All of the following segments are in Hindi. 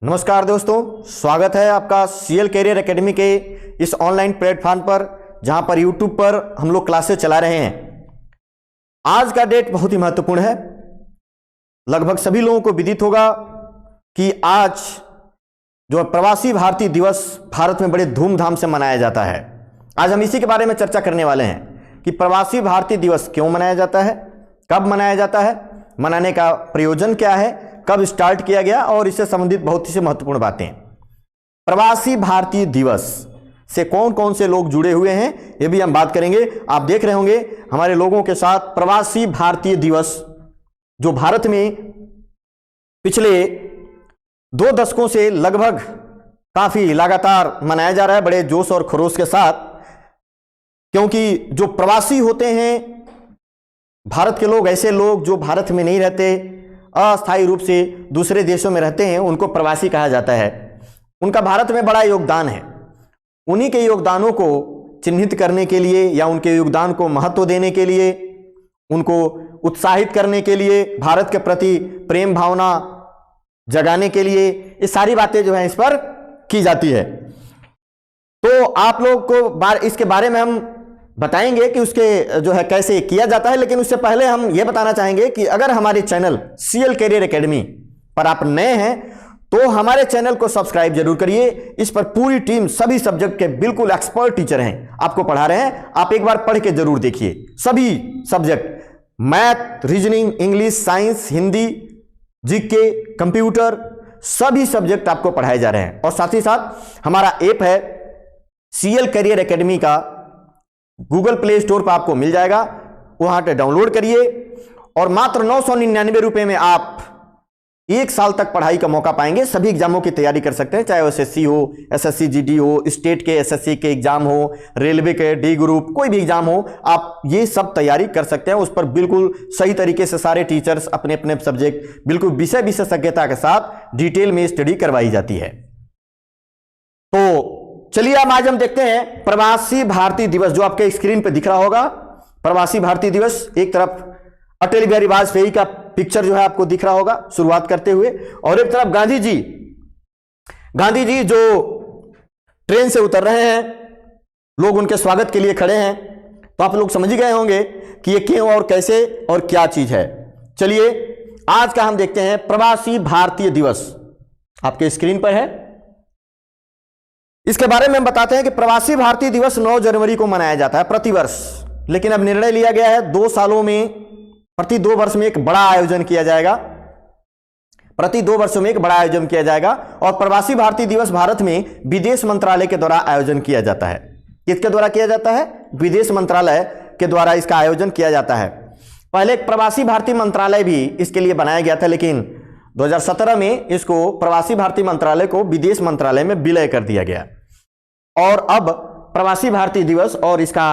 नमस्कार दोस्तों, स्वागत है आपका सीएल कैरियर एकेडमी के इस ऑनलाइन प्लेटफॉर्म पर, जहां पर यूट्यूब पर हम लोग क्लासेस चला रहे हैं। आज का डेट बहुत ही महत्वपूर्ण है। लगभग सभी लोगों को विदित होगा कि आज जो प्रवासी भारतीय दिवस भारत में बड़े धूमधाम से मनाया जाता है। आज हम इसी के बारे में चर्चा करने वाले हैं कि प्रवासी भारतीय दिवस क्यों मनाया जाता है, कब मनाया जाता है, मनाने का प्रयोजन क्या है, कब स्टार्ट किया गया और इससे संबंधित बहुत ही महत्वपूर्ण बातें। प्रवासी भारतीय दिवस से कौन कौन से लोग जुड़े हुए हैं ये भी हम बात करेंगे। आप देख रहे होंगे हमारे लोगों के साथ प्रवासी भारतीय दिवस जो भारत में पिछले 2 दशकों से लगभग काफी लगातार मनाया जा रहा है, बड़े जोश और खरोश के साथ। क्योंकि जो प्रवासी होते हैं, भारत के लोग, ऐसे लोग जो भारत में नहीं रहते, अस्थायी रूप से दूसरे देशों में रहते हैं, उनको प्रवासी कहा जाता है। उनका भारत में बड़ा योगदान है। उन्हीं के योगदानों को चिन्हित करने के लिए या उनके योगदान को महत्व देने के लिए, उनको उत्साहित करने के लिए, भारत के प्रति प्रेम भावना जगाने के लिए ये सारी बातें जो है इस पर की जाती है। तो आप लोग को इसके बारे में हम बताएंगे कि उसके जो है कैसे किया जाता है। लेकिन उससे पहले हम यह बताना चाहेंगे कि अगर हमारे चैनल सीएल कैरियर एकेडमी पर आप नए हैं तो हमारे चैनल को सब्सक्राइब जरूर करिए। इस पर पूरी टीम सभी सब्जेक्ट के बिल्कुल एक्सपर्ट टीचर हैं, आपको पढ़ा रहे हैं। आप एक बार पढ़ के जरूर देखिए। सभी subject, math, reasoning, English, science, Hindi, GK, computer, सभी सब्जेक्ट आपको पढ़ाए जा रहे हैं। और साथ ही साथ हमारा ऐप है सीएल कैरियर एकेडमी का, गूगल प्ले स्टोर पर आपको मिल जाएगा, वहां पे डाउनलोड करिए और मात्र 999 रुपए में आप 1 साल तक पढ़ाई का मौका पाएंगे। सभी एग्जामों की तैयारी कर सकते हैं, चाहे वो एसएससी हो, एसएससी जीडी हो, स्टेट के एसएससी के एग्जाम हो, रेलवे के डी ग्रुप, कोई भी एग्जाम हो, आप ये सब तैयारी कर सकते हैं। उस पर बिल्कुल सही तरीके से सारे टीचर्स अपने अपने सब्जेक्ट बिल्कुल विषय विशेषज्ञता के साथ डिटेल में स्टडी करवाई जाती है। तो चलिए अब आज हम देखते हैं प्रवासी भारतीय दिवस, जो आपके स्क्रीन पे दिख रहा होगा। प्रवासी भारतीय दिवस, एक तरफ अटल बिहारी वाजपेयी का पिक्चर जो है आपको दिख रहा होगा शुरुआत करते हुए, और एक तरफ गांधी जी जो ट्रेन से उतर रहे हैं, लोग उनके स्वागत के लिए खड़े हैं। तो आप लोग समझ गए होंगे कि ये क्यों और कैसे और क्या चीज है। चलिए आज का हम देखते हैं प्रवासी भारतीय दिवस, आपके स्क्रीन पर है। इसके बारे में हम बताते हैं कि प्रवासी भारतीय दिवस 9 जनवरी को मनाया जाता है प्रतिवर्ष। लेकिन अब निर्णय लिया गया है 2 सालों में, प्रति 2 वर्ष में एक बड़ा आयोजन किया जाएगा। प्रति 2 वर्षों में एक बड़ा आयोजन किया जाएगा। और प्रवासी भारतीय दिवस भारत में विदेश मंत्रालय के द्वारा आयोजन किया जाता है। किसके द्वारा किया जाता है? विदेश मंत्रालय के द्वारा इसका आयोजन किया जाता है। पहले एक प्रवासी भारतीय मंत्रालय भी इसके लिए बनाया गया था, लेकिन 2017 में इसको प्रवासी भारतीय मंत्रालय को विदेश मंत्रालय में विलय कर दिया गया। और अब प्रवासी भारतीय दिवस और इसका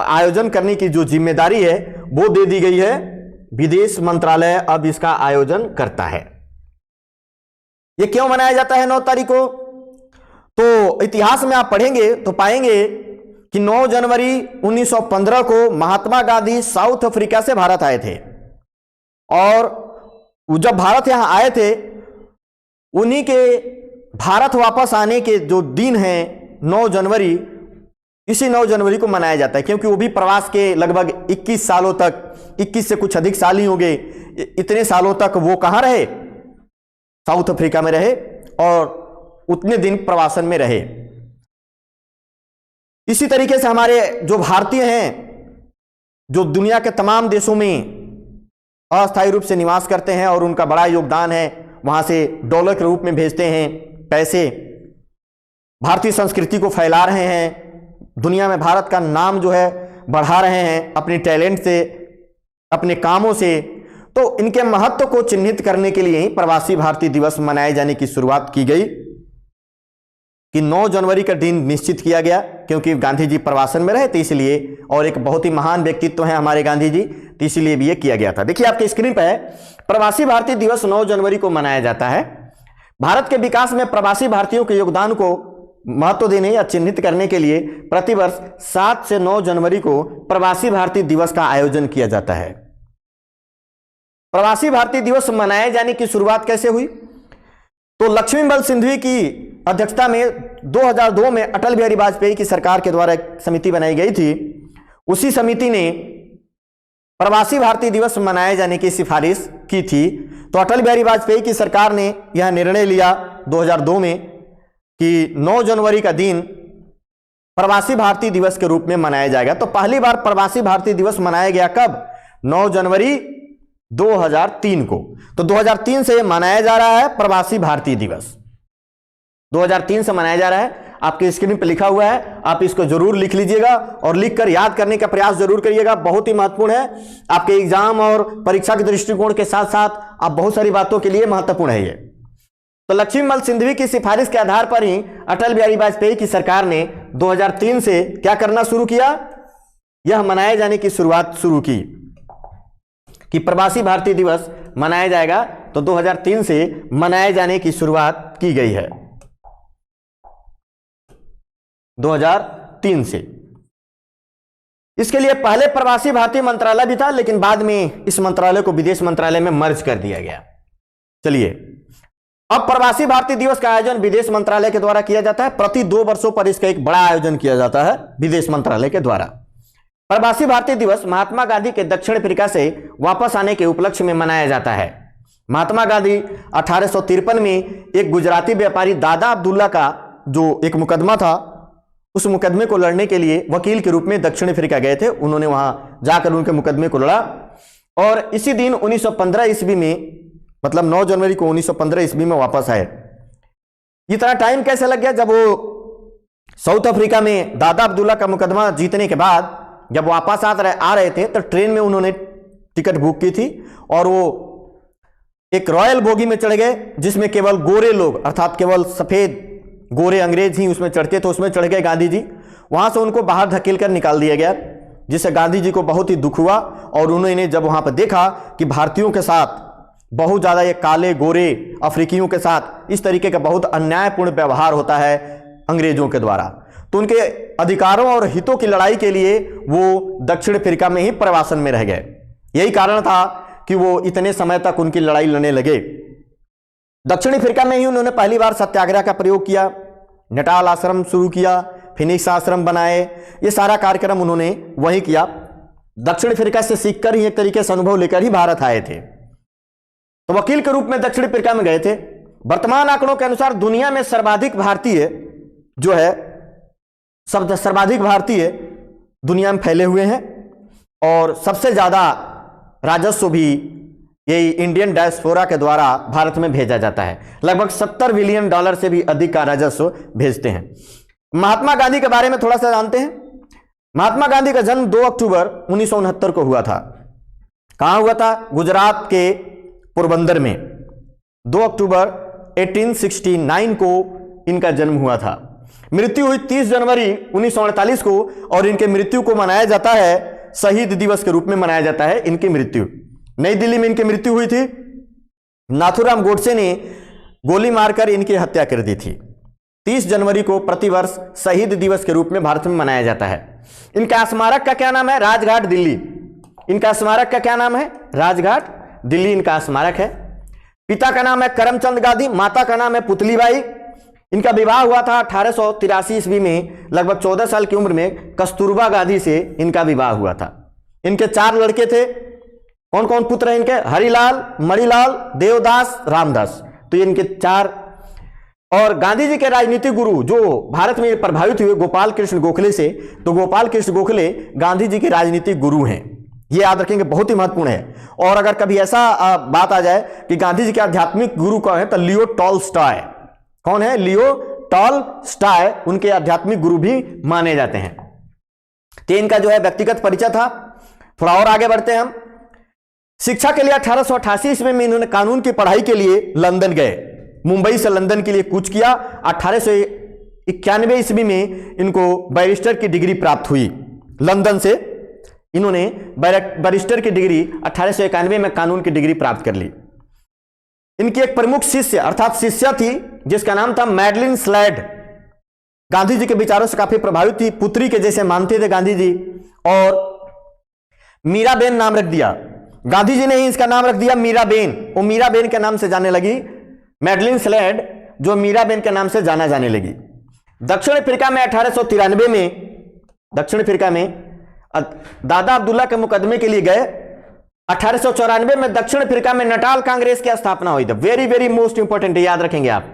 आयोजन करने की जो जिम्मेदारी है वो दे दी गई है विदेश मंत्रालय, अब इसका आयोजन करता है। ये क्यों मनाया जाता है 9 तारीख को? तो इतिहास में आप पढ़ेंगे तो पाएंगे कि 9 जनवरी 1915 को महात्मा गांधी साउथ अफ्रीका से भारत आए थे। और जब भारत यहां आए थे, उन्हीं के भारत वापस आने के जो दिन हैं 9 जनवरी, इसी 9 जनवरी को मनाया जाता है। क्योंकि वो भी प्रवास के लगभग 21 सालों तक, 21 से कुछ अधिक साल ही हो गए, इतने सालों तक वो कहां रहे? साउथ अफ्रीका में रहे और उतने दिन प्रवासन में रहे। इसी तरीके से हमारे जो भारतीय हैं, जो दुनिया के तमाम देशों में अस्थायी रूप से निवास करते हैं और उनका बड़ा योगदान है, वहां से डॉलर के रूप में भेजते हैं पैसे, भारतीय संस्कृति को फैला रहे हैं, दुनिया में भारत का नाम जो है बढ़ा रहे हैं अपने टैलेंट से, अपने कामों से। तो इनके महत्व को चिन्हित करने के लिए ही प्रवासी भारतीय दिवस मनाए जाने की शुरुआत की गई कि 9 जनवरी का दिन निश्चित किया गया। क्योंकि गांधी जी प्रवासन में रहे थे इसलिए, और एक बहुत ही महान व्यक्तित्व हैं हमारे गांधी जी, तो इसलिए भी ये किया गया था। देखिए आपके स्क्रीन पर है, प्रवासी भारतीय दिवस 9 जनवरी को मनाया जाता है। भारत के विकास में प्रवासी भारतीयों के योगदान को महत्व देने या चिन्हित करने के लिए प्रतिवर्ष 7 से 9 जनवरी को प्रवासी भारतीय दिवस का आयोजन किया जाता है। प्रवासी भारतीय दिवस मनाए जाने की शुरुआत कैसे हुई? तो लक्ष्मीबल सिंधवी की अध्यक्षता में 2002 में अटल बिहारी वाजपेयी की सरकार के द्वारा एक समिति बनाई गई थी। उसी समिति ने प्रवासी भारतीय दिवस मनाए जाने की सिफारिश की थी। तो अटल बिहारी वाजपेयी की सरकार ने यह निर्णय लिया 2002 में कि 9 जनवरी का दिन प्रवासी भारतीय दिवस के रूप में मनाया जाएगा। तो पहली बार प्रवासी भारतीय दिवस मनाया गया कब? 9 जनवरी 2003 को। तो 2003 से मनाया जा रहा है प्रवासी भारतीय दिवस, 2003 से मनाया जा रहा है। आपके स्क्रीन पर लिखा हुआ है, आप इसको जरूर लिख लीजिएगा और लिखकर याद करने का प्रयास जरूर करिएगा, बहुत ही महत्वपूर्ण है। आपके एग्जाम और परीक्षा के दृष्टिकोण के साथ साथ आप बहुत सारी बातों के लिए महत्वपूर्ण है ये। तो लक्ष्मीबल सिंधवी की सिफारिश के आधार पर ही अटल बिहारी वाजपेयी की सरकार ने 2003 से क्या करना शुरू किया? यह मनाए जाने की शुरुआत शुरू की कि प्रवासी भारतीय दिवस मनाया जाएगा। तो 2003 से मनाए जाने की शुरुआत की गई है, 2003 से। इसके लिए पहले प्रवासी भारतीय मंत्रालय भी था, लेकिन बाद में इस मंत्रालय को विदेश मंत्रालय में मर्ज कर दिया गया। चलिए, अब प्रवासी भारतीय दिवस का आयोजन विदेश मंत्रालय के द्वारा किया जाता है। प्रति 2 वर्षों पर इसका एक बड़ा आयोजन किया जाता है विदेश मंत्रालय के द्वारा। प्रवासी भारतीय दिवस महात्मा गांधी के दक्षिण अफ्रीका से वापस आने के उपलक्ष्य में मनाया जाता है। महात्मा गांधी 1853 में एक गुजराती व्यापारी दादा अब्दुल्ला का जो एक मुकदमा था, उस मुकदमे को लड़ने के लिए वकील के रूप में दक्षिण अफ्रीका गए थे। उन्होंने वहां जाकर उनके मुकदमे को लड़ा और इसी दिन 1915 ईस्वी में, मतलब 9 जनवरी को 1915 ईस्वी में वापस आए। इतना टाइम कैसे लग गया? जब वो साउथ अफ्रीका में दादा अब्दुल्ला का मुकदमा जीतने के बाद जब वापस आ रहे थे तो ट्रेन में उन्होंने टिकट बुक की थी और वो एक रॉयल बोगी में चढ़ गए जिसमें केवल गोरे लोग, अर्थात केवल सफेद गोरे अंग्रेज ही उसमें चढ़ते। तो उसमें चढ़ गए गांधी जी। वहां से उनको बाहर धकेल कर निकाल दिया गया, जिससे गांधी जी को बहुत ही दुख हुआ और उन्होंने जब वहां पर देखा कि भारतीयों के साथ बहुत ज्यादा ये काले गोरे अफ्रीकियों के साथ इस तरीके का बहुत अन्यायपूर्ण व्यवहार होता है अंग्रेजों के द्वारा, तो उनके अधिकारों और हितों की लड़ाई के लिए वो दक्षिण अफ्रीका में ही प्रवासन में रह गए। यही कारण था कि वो इतने समय तक उनकी लड़ाई लड़ने लगे। दक्षिण अफ्रीका में ही उन्होंने पहली बार सत्याग्रह का प्रयोग किया, नटाल आश्रम शुरू किया, फिनिक्स आश्रम बनाए, ये सारा कार्यक्रम उन्होंने वहीं किया। दक्षिण अफ्रीका से सीखकर ही एक तरीके से अनुभव लेकर ही भारत आए थे। तो वकील के रूप में दक्षिण अफ्रीका में गए थे। वर्तमान आंकड़ों के अनुसार दुनिया में सर्वाधिक भारतीय जो है, सर्वाधिक भारतीय दुनिया में फैले हुए हैं और सबसे ज्यादा राजस्व भी यही इंडियन डायस्पोरा के द्वारा भारत में भेजा जाता है। लगभग $70 बिलियन से भी अधिक का राजस्व भेजते हैं। महात्मा गांधी के बारे में थोड़ा सा जानते हैं। महात्मा गांधी का जन्म 2 अक्टूबर 1969 को हुआ था। कहां हुआ था? गुजरात के पोरबंदर में 2 अक्टूबर 1869 को इनका जन्म हुआ था। मृत्यु हुई 30 जनवरी 1948 को और इनके मृत्यु को मनाया जाता है, शहीद दिवस के रूप में मनाया जाता है इनकी मृत्यु। नई दिल्ली में इनकी मृत्यु हुई थी। नाथूराम गोडसे ने गोली मारकर इनकी हत्या कर दी थी। 30 जनवरी को प्रतिवर्ष शहीद दिवस के रूप में भारत में मनाया जाता है। इनका स्मारक का क्या नाम है? राजघाट दिल्ली। इनका स्मारक का क्या नाम है? राजघाट दिल्ली इनका स्मारक है। पिता का नाम है करमचंद गांधी, माता का नाम है पुतलीबाई। इनका विवाह हुआ था 1883 ईस्वी में, लगभग 14 साल की उम्र में कस्तूरबा गांधी से इनका विवाह हुआ था। इनके 4 लड़के थे। कौन कौन पुत्र हैं इनके? हरिलाल, मणिलाल, देवदास, रामदास। तो ये इनके 4। और गांधी जी के राजनीतिक गुरु जो भारत में प्रभावित हुए गोपाल कृष्ण गोखले से, तो गोपाल कृष्ण गोखले गांधी जी के राजनीतिक गुरु हैं। ये याद रखेंगे, बहुत ही महत्वपूर्ण है। और अगर कभी ऐसा बात आ जाए कि गांधी जी के आध्यात्मिक गुरु कौन है, तो लियो टॉलस्टॉय। कौन है? लियो टॉलस्टॉय उनके आध्यात्मिक गुरु भी माने जाते हैं। तो इनका जो है व्यक्तिगत परिचय था। थोड़ा और आगे बढ़ते हैं हम। शिक्षा के लिए 1888 ईस्वी में इन्होंने कानून की पढ़ाई के लिए लंदन गए। मुंबई से लंदन के लिए कूच किया। 1891 ईस्वी में इनको बैरिस्टर की डिग्री प्राप्त हुई। लंदन से इन्होंने बैरिस्टर की डिग्री 1891 में कानून की डिग्री प्राप्त कर ली। इनकी एक प्रमुख शिष्य अर्थात शिष्या थी जिसका नाम था मैडलिन स्लैड। गांधी जी के विचारों से काफी प्रभावित थी, पुत्री के जैसे मानते थे गांधी जी, और मीराबेन नाम रख दिया। गांधी जी ने ही इसका नाम रख दिया मीराबेन। वो मीराबेन के नाम से जाने लगी। मैडलिन स्लैड जो मीराबेन के नाम से जाना जाने लगी। दक्षिण अफ्रीका में 1893 में दक्षिण अफ्रीका में दादा अब्दुल्ला के मुकदमे के लिए गए। 1894 में दक्षिण अफ्रीका में नटाल कांग्रेस की स्थापना हुई थी। वेरी वेरी मोस्ट इंपॉर्टेंट, याद रखेंगे आप।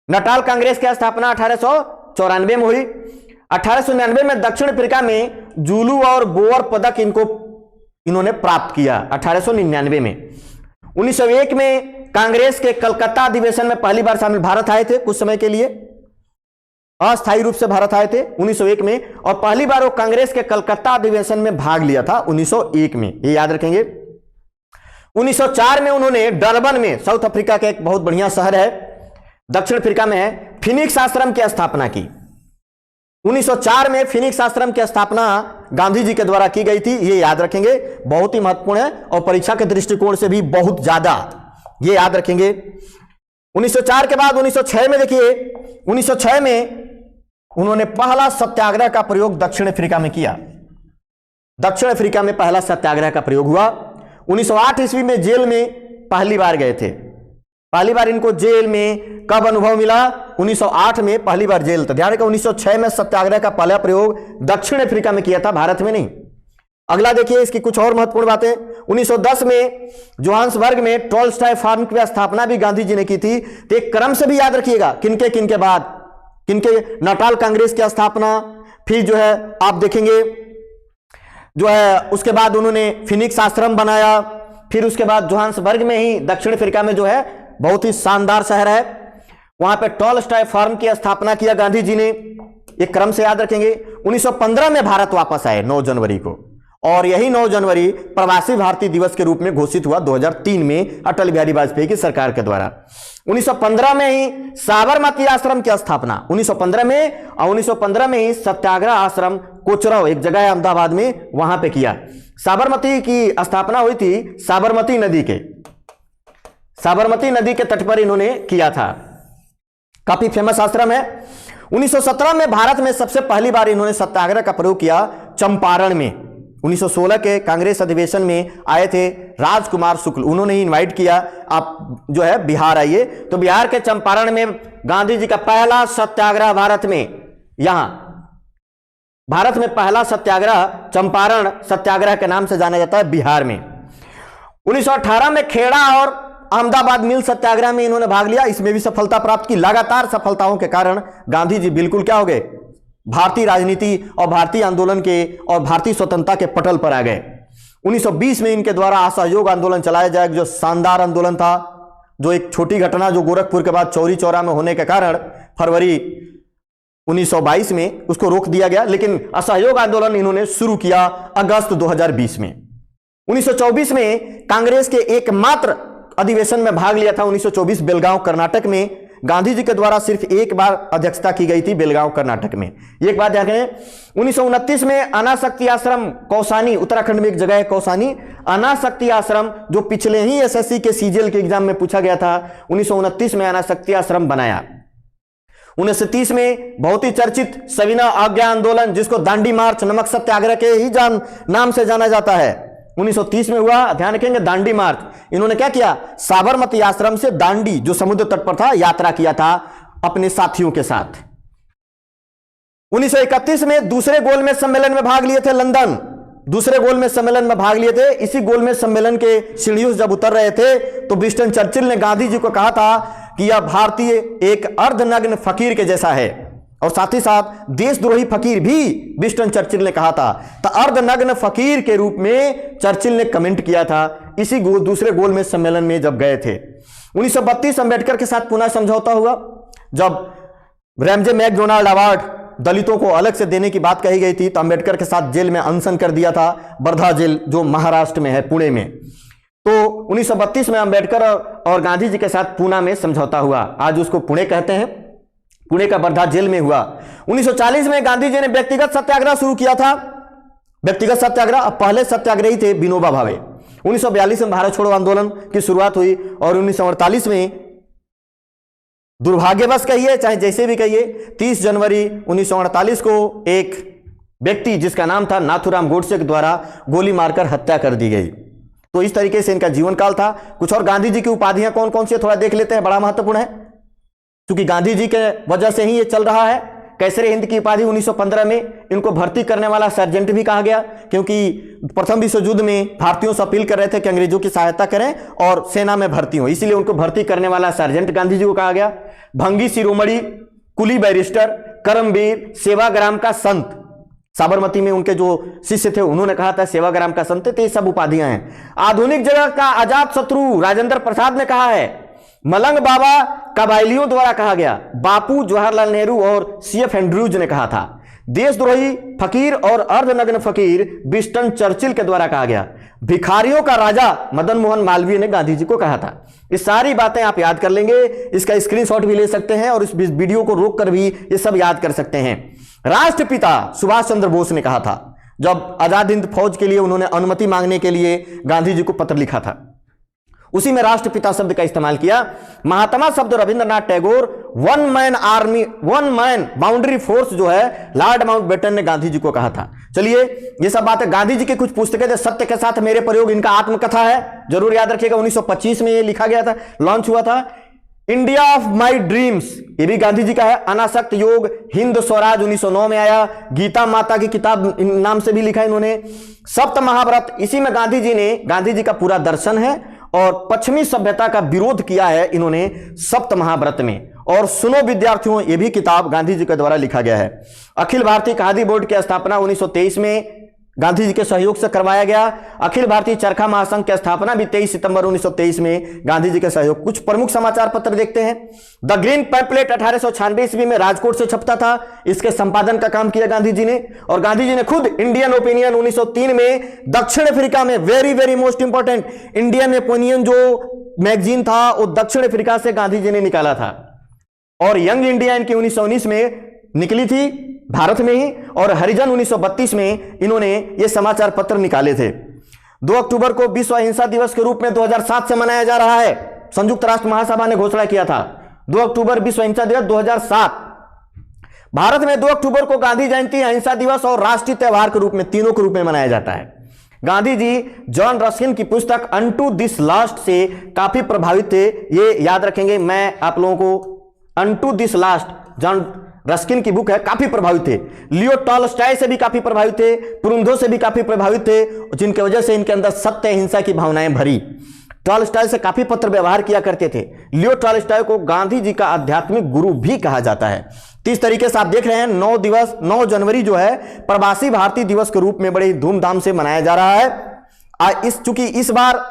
नटाल कांग्रेस की स्थापना 1894 में हुई। 1899 में दक्षिण अफ्रीका में जूलू और बोअर पदक इन्होंने प्राप्त किया 1899 में। 1901 में कांग्रेस के कलकत्ता अधिवेशन में पहली बार शामिल भारत आए थे, कुछ समय के लिए अस्थायी रूप से भारत आए थे 1901 में, और पहली बार वो कांग्रेस के कलकत्ता अधिवेशन में भाग लिया था 1901 में, ये याद रखेंगे। 1904 में उन्होंने डरबन में, साउथ अफ्रीका का एक बहुत बढ़िया शहर है, दक्षिण अफ्रीका में है, फिनिक्स आश्रम की स्थापना की। 1904 में फिनिक्स आश्रम की स्थापना गांधी जी के द्वारा की गई थी, ये याद रखेंगे, बहुत ही महत्वपूर्ण है और परीक्षा के दृष्टिकोण से भी बहुत ज्यादा, ये याद रखेंगे। 1904 के बाद 1906 में देखिए, 1906 में उन्होंने पहला सत्याग्रह का प्रयोग दक्षिण अफ्रीका में किया। दक्षिण अफ्रीका में पहला सत्याग्रह का प्रयोग हुआ। 1908 ईस्वी में जेल में पहली बार गए थे। पहली बार इनको जेल में कब अनुभव मिला? 1908 में पहली बार जेल। तो ध्यान रखिए, 1906 में सत्याग्रह का पहला प्रयोग दक्षिण अफ्रीका में किया था, भारत में नहीं। अगला देखिए, इसकी कुछ और महत्वपूर्ण बातें। 1910 में जोहान्सबर्ग में टॉलस्टॉय फार्म की स्थापना भी गांधी जी ने की थी। तो एक क्रम से भी याद रखिएगा, किनके बाद, किनके, नटाल कांग्रेस की स्थापना, फिर जो है आप देखेंगे जो है उसके बाद उन्होंने फिनिक्स आश्रम बनाया, फिर उसके बाद जोहान्सबर्ग में ही दक्षिण अफ्रीका में जो है बहुत ही शानदार शहर है, वहां पे टॉलस्टॉय फार्म की स्थापना किया गांधी जी ने, एक क्रम से याद रखेंगे। 1915 में भारत वापस आए 9 जनवरी को, और यही 9 जनवरी प्रवासी भारतीय दिवस के रूप में घोषित हुआ 2003 में अटल बिहारी वाजपेयी की सरकार के द्वारा। 1915 में ही साबरमती आश्रम की स्थापना 1915 में, और 1915 में ही सत्याग्रह आश्रम कोचरव, एक जगह है अहमदाबाद में, वहां पे किया। साबरमती की स्थापना हुई थी साबरमती नदी के तट पर इन्होंने किया था, काफी फेमस आश्रम है। 1917 में भारत में सबसे पहली बार इन्होंने सत्याग्रह का प्रयोग किया चंपारण में। 1916 के कांग्रेस अधिवेशन में आए थे राजकुमार शुक्ल, उन्होंने ही इनवाइट किया, आप जो है बिहार आइए। तो बिहार के चंपारण में गांधी जी का पहला सत्याग्रह भारत में, यहां भारत में पहला सत्याग्रह चंपारण सत्याग्रह के नाम से जाना जाता है, बिहार में। 1918 में खेड़ा और अहमदाबाद मिल सत्याग्रह में इन्होंने भाग लिया, इसमें भी सफलता प्राप्त की। लगातार सफलताओं के कारण गांधी जी बिल्कुल क्या हो गए, भारतीय राजनीति और भारतीय आंदोलन के और भारतीय स्वतंत्रता के पटल पर आ गए। 1920 में इनके द्वारा असहयोग आंदोलन चलाया जाए, जो शानदार आंदोलन था, जो एक छोटी घटना जो गोरखपुर के बाद चौरी चौरा में होने के कारण फरवरी 1922 में उसको रोक दिया गया, लेकिन असहयोग आंदोलन इन्होंने शुरू किया अगस्त 2020 में। 1924 में कांग्रेस के एकमात्र अधिवेशन में भाग लिया था 1924 बेलगांव कर्नाटक में। गांधी जी के द्वारा सिर्फ एक बार अध्यक्षता की गई थी बेलगांव कर्नाटक में। एक बात ध्यान रखें, 1929 में अनाशक्ति आश्रम कौसानी, उत्तराखंड में एक जगह है कौसानी, अनाशक्ति आश्रम जो पिछले ही एसएससी के सीजीएल के एग्जाम में पूछा गया था, 1929 में अनाशक्ति आश्रम बनाया। 1930 में बहुत ही चर्चित सविनय अवज्ञा आंदोलन, जिसको दांडी मार्च, नमक सत्याग्रह के ही नाम से जाना जाता है, 1930 में हुआ। ध्यान रखेंगे, दांडी मार्च। इन्होंने क्या किया, साबरमती आश्रम से दांडी जो समुद्र तट पर था यात्रा किया था अपने साथियों के साथ। 1931 में दूसरे गोलमेज सम्मेलन में भाग लिए थे, लंदन दूसरे गोलमेज सम्मेलन में भाग लिए थे। इसी गोलमेज सम्मेलन के सीढ़ियों से जब उतर रहे थे तो विंस्टन चर्चिल ने गांधी जी को कहा था कि यह भारतीय एक अर्धनग्न फकीर के जैसा है, और साथ ही साथ देशद्रोही फकीर भी विंस्टन चर्चिल ने कहा था। तो अर्धनग्न फकीर के रूप में चर्चिल ने कमेंट किया था इसी दूसरे गोलमेज सम्मेलन में जब गए थे। 1932 अंबेडकर के साथ पुनः समझौता हुआ, जब रैमजे मैकडोनाल्ड अवार्ड दलितों को अलग से देने की बात कही गई थी, तो अंबेडकर के साथ जेल में अनशन कर दिया था, वर्धा जेल जो महाराष्ट्र में है, पुणे में। तो 1932 में अंबेडकर और गांधी जी के साथ पूना में समझौता हुआ, आज उसको पुणे कहते हैं, पुणे का वर्धा जेल में हुआ। 1940 में गांधी जी ने व्यक्तिगत सत्याग्रह शुरू किया था, व्यक्तिगत सत्याग्रह। अब पहले सत्याग्रही थे विनोबा भावे। 1942 में भारत छोड़ो आंदोलन की शुरुआत हुई, और 1948 में दुर्भाग्यवश कहिए चाहे जैसे भी कहिए, 30 जनवरी 1948 को एक व्यक्ति जिसका नाम था नाथूराम गोडसे के द्वारा गोली मारकर हत्या कर दी गई। तो इस तरीके से इनका जीवन काल था। कुछ और गांधी जी की उपाधियां कौन कौन सी थोड़ा देख लेते हैं, बड़ा महत्वपूर्ण है। क्योंकि गांधी जी के वजह से ही ये चल रहा है। कैसरे हिंद की उपाधि 1915 में इनको भर्ती करने वाला सर्जेंट भी कहा गया, क्योंकि प्रथम विश्व युद्ध में भारतीयों से अपील कर रहे थे कि अंग्रेजों की सहायता करें और सेना में भर्ती हो, इसीलिए उनको भर्ती करने वाला सर्जेंट गांधी जी को कहा गया। भंगी शिरोमणि, कुली बैरिस्टर, कर्मवीर, सेवाग्राम का संत, साबरमती में उनके जो शिष्य थे उन्होंने कहा था सेवाग्राम का संत, तो ये सब उपाधियां हैं। आधुनिक जगत का अजात शत्रु राजेंद्र प्रसाद ने कहा है। मलंग बाबा कबायलियों द्वारा कहा गया। बापू जवाहरलाल नेहरू और CF एंड्रूज ने कहा था। देशद्रोही फकीर और अर्धनग्न फकीर विंस्टन चर्चिल के द्वारा कहा गया। भिखारियों का राजा मदन मोहन मालवीय ने गांधी जी को कहा था। ये सारी बातें आप याद कर लेंगे, इसका स्क्रीनशॉट भी ले सकते हैं और इस वीडियो को रोक कर भी ये सब याद कर सकते हैं। राष्ट्रपिता सुभाष चंद्र बोस ने कहा था, जब आजाद हिंद फौज के लिए उन्होंने अनुमति मांगने के लिए गांधी जी को पत्र लिखा था, उसी में राष्ट्रपिता शब्द का इस्तेमाल किया। महात्मा शब्द Rabindranath Tagore, one man army, one man boundary force जो है लॉर्ड माउंटबेटन ने गांधी जी को कहा था। चलिए ये सब बातें, गांधी जी की कुछ पुस्तकें थे, सत्य के साथ मेरे प्रयोग, इनका आत्मकथा है, जरूर याद रखिएगा। 1925 में ये लिखा गया था, लॉन्च हुआ था। इंडिया ऑफ माई ड्रीम्स, ये भी गांधी जी का है। अनासक्त योग, हिंद स्वराज 1909 में आया। गीता माता की किताब नाम से भी लिखा इन्होंने। सप्त महाव्रत, इसी में गांधी जी का पूरा दर्शन है और पश्चिमी सभ्यता का विरोध किया है इन्होंने सप्त महाव्रत में। और सुनो विद्यार्थियों, यह भी किताब गांधी जी के द्वारा लिखा गया है। अखिल भारतीय खादी बोर्ड की स्थापना 1923 में गांधी जी के सहयोग से करवाया गया। अखिल भारतीय चरखा महासंघ की स्थापना भी 23 सितंबर 1923 में गांधी जी के सहयोग। कुछ प्रमुख समाचार पत्र देखते हैं। द ग्रीन पैम्पलेट 1896 ईस्वी में राजकोट से छपता था, इसके संपादन का काम किया गांधी जी ने। और गांधी जी ने खुद इंडियन ओपिनियन 1903 में दक्षिण अफ्रीका में, very very most important, Indian opinion जो मैगजीन था वो दक्षिण अफ्रीका से गांधी जी ने निकाला था। और यंग इंडिया इनकी 1919 में निकली थी भारत में ही। और हरिजन 1932 में इन्होंने ये समाचार पत्र निकाले थे। 2 अक्टूबर को विश्व अहिंसा दिवस के रूप में 2007 से मनाया जा रहा है। संयुक्त राष्ट्र महासभा ने घोषणा किया था 2 अक्टूबर विश्व अहिंसा दिवस 2007। भारत में 2 अक्टूबर को गांधी जयंती, अहिंसा दिवस और राष्ट्रीय त्योहार के रूप में, तीनों के रूप में मनाया जाता है। गांधी जी जॉन रस्किन की पुस्तक अनटू दिस लास्ट से काफी प्रभावित थे, ये याद रखेंगे। मैं आप लोगों को unto this last John Ruskin की बुक है, काफी प्रभावित थे। लियो टॉलस्टॉय से भी काफी प्रभावित थे, प्रुंदो से भी काफी प्रभावित थे, जिनकी वजह से इनके अंदर सत्य अहिंसा की भावनाएं भरी। टॉलस्टॉय से काफी पत्र व्यवहार किया करते थे। लियो टॉलस्टॉय को गांधी जी का आध्यात्मिक गुरु भी कहा जाता है। तो इस तरीके से आप देख रहे हैं 9 जनवरी जो है प्रवासी भारतीय दिवस के रूप में बड़े धूमधाम से मनाया जा रहा है। चूंकि इस बार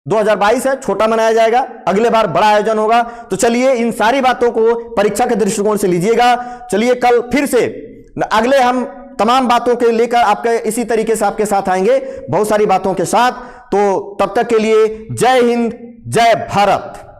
2022 है, छोटा मनाया जाएगा, अगले बार बड़ा आयोजन होगा। तो चलिए इन सारी बातों को परीक्षा के दृष्टिकोण से लीजिएगा। चलिए कल फिर से अगले हम तमाम बातों के लेकर आपके इसी तरीके से आपके साथ आएंगे, बहुत सारी बातों के साथ। तो तब तक के लिए जय हिंद, जय भारत।